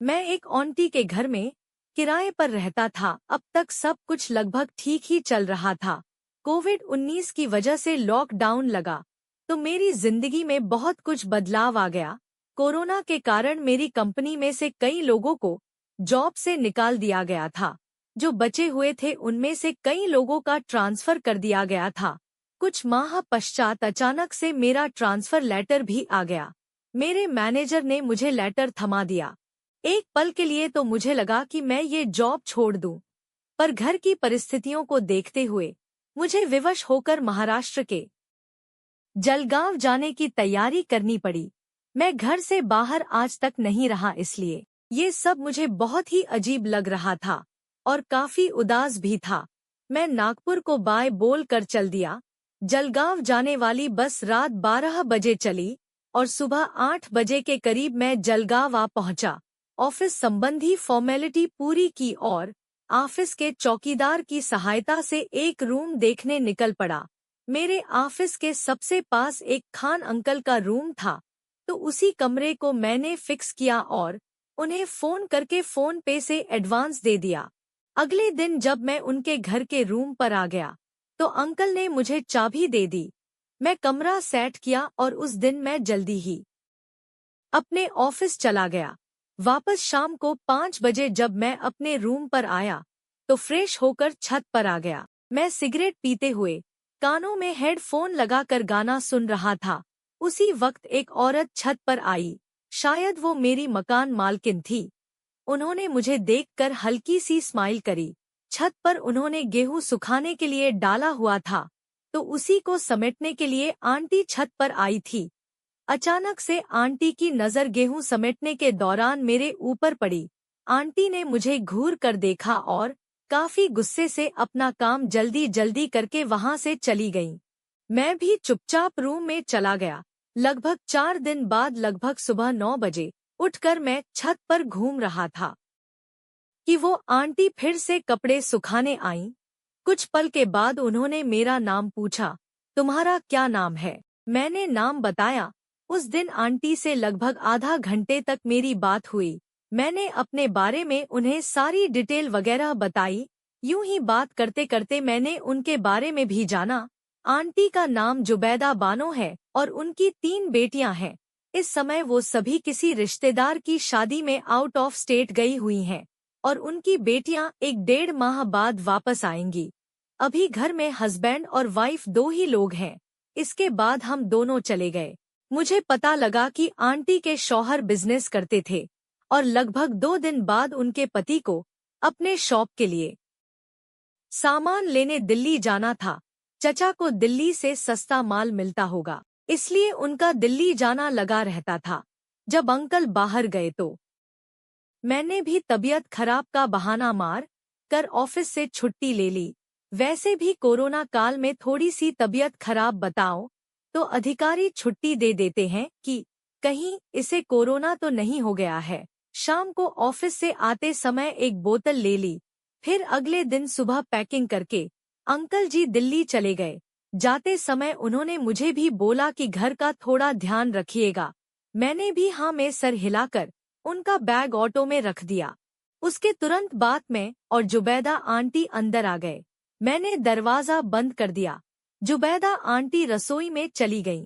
मैं एक आंटी के घर में किराए पर रहता था। अब तक सब कुछ लगभग ठीक ही चल रहा था। कोविड-19 की वजह से लॉकडाउन लगा तो मेरी जिंदगी में बहुत कुछ बदलाव आ गया। कोरोना के कारण मेरी कंपनी में से कई लोगों को जॉब से निकाल दिया गया था। जो बचे हुए थे उनमें से कई लोगों का ट्रांसफर कर दिया गया था। कुछ माह पश्चात अचानक से मेरा ट्रांसफर लेटर भी आ गया। मेरे मैनेजर ने मुझे लेटर थमा दिया। एक पल के लिए तो मुझे लगा कि मैं ये जॉब छोड़ दूं, पर घर की परिस्थितियों को देखते हुए मुझे विवश होकर महाराष्ट्र के जलगांव जाने की तैयारी करनी पड़ी। मैं घर से बाहर आज तक नहीं रहा, इसलिए ये सब मुझे बहुत ही अजीब लग रहा था और काफी उदास भी था। मैं नागपुर को बाय बोल कर चल दिया। जलगांव जाने वाली बस रात 12 बजे चली और सुबह 8 बजे के करीब मैं जलगांव आ पहुंचा। ऑफिस संबंधी फॉर्मेलिटी पूरी की और ऑफिस के चौकीदार की सहायता से एक रूम देखने निकल पड़ा। मेरे ऑफिस के सबसे पास एक खान अंकल का रूम था, तो उसी कमरे को मैंने फिक्स किया और उन्हें फोन करके फोन पे से एडवांस दे दिया। अगले दिन जब मैं उनके घर के रूम पर आ गया तो अंकल ने मुझे चाबी दे दी। मैं कमरा सेट किया और उस दिन मैं जल्दी ही अपने ऑफिस चला गया। वापस शाम को 5 बजे जब मैं अपने रूम पर आया तो फ्रेश होकर छत पर आ गया। मैं सिगरेट पीते हुए कानों में हेडफोन लगाकर गाना सुन रहा था। उसी वक्त एक औरत छत पर आई। शायद वो मेरी मकान मालकिन थी। उन्होंने मुझे देखकर हल्की सी स्माइल करी। छत पर उन्होंने गेहूं सुखाने के लिए डाला हुआ था, तो उसी को समेटने के लिए आंटी छत पर आई थी। अचानक से आंटी की नजर गेहूं समेटने के दौरान मेरे ऊपर पड़ी। आंटी ने मुझे घूर कर देखा और काफी गुस्से से अपना काम जल्दी जल्दी करके वहां से चली गईं। मैं भी चुपचाप रूम में चला गया। लगभग 4 दिन बाद लगभग सुबह 9 बजे उठकर मैं छत पर घूम रहा था कि वो आंटी फिर से कपड़े सुखाने आईं। कुछ पल के बाद उन्होंने मेरा नाम पूछा, तुम्हारा क्या नाम है? मैंने नाम बताया। उस दिन आंटी से लगभग आधा घंटे तक मेरी बात हुई। मैंने अपने बारे में उन्हें सारी डिटेल वगैरह बताई। यूं ही बात करते करते मैंने उनके बारे में भी जाना। आंटी का नाम जुबैदा बानो है और उनकी 3 बेटियां हैं। इस समय वो सभी किसी रिश्तेदार की शादी में आउट ऑफ स्टेट गई हुई हैं और उनकी बेटियां 1-1.5 माह बाद वापस आएंगी। अभी घर में हस्बैंड और वाइफ 2 ही लोग हैं। इसके बाद हम दोनों चले गए। मुझे पता लगा कि आंटी के शौहर बिजनेस करते थे और लगभग 2 दिन बाद उनके पति को अपने शॉप के लिए सामान लेने दिल्ली जाना था। चचा को दिल्ली से सस्ता माल मिलता होगा, इसलिए उनका दिल्ली जाना लगा रहता था। जब अंकल बाहर गए तो मैंने भी तबीयत खराब का बहाना मार कर ऑफिस से छुट्टी ले ली। वैसे भी कोरोना काल में थोड़ी सी तबीयत खराब बताओ तो अधिकारी छुट्टी दे देते हैं कि कहीं इसे कोरोना तो नहीं हो गया है। शाम को ऑफिस से आते समय एक बोतल ले ली। फिर अगले दिन सुबह पैकिंग करके अंकल जी दिल्ली चले गए। जाते समय उन्होंने मुझे भी बोला कि घर का थोड़ा ध्यान रखिएगा। मैंने भी हाँ में सर हिलाकर उनका बैग ऑटो में रख दिया। उसके तुरंत बाद मैं और जुबैदा आंटी अंदर आ गए। मैंने दरवाजा बंद कर दिया। जुबैदा आंटी रसोई में चली गईं।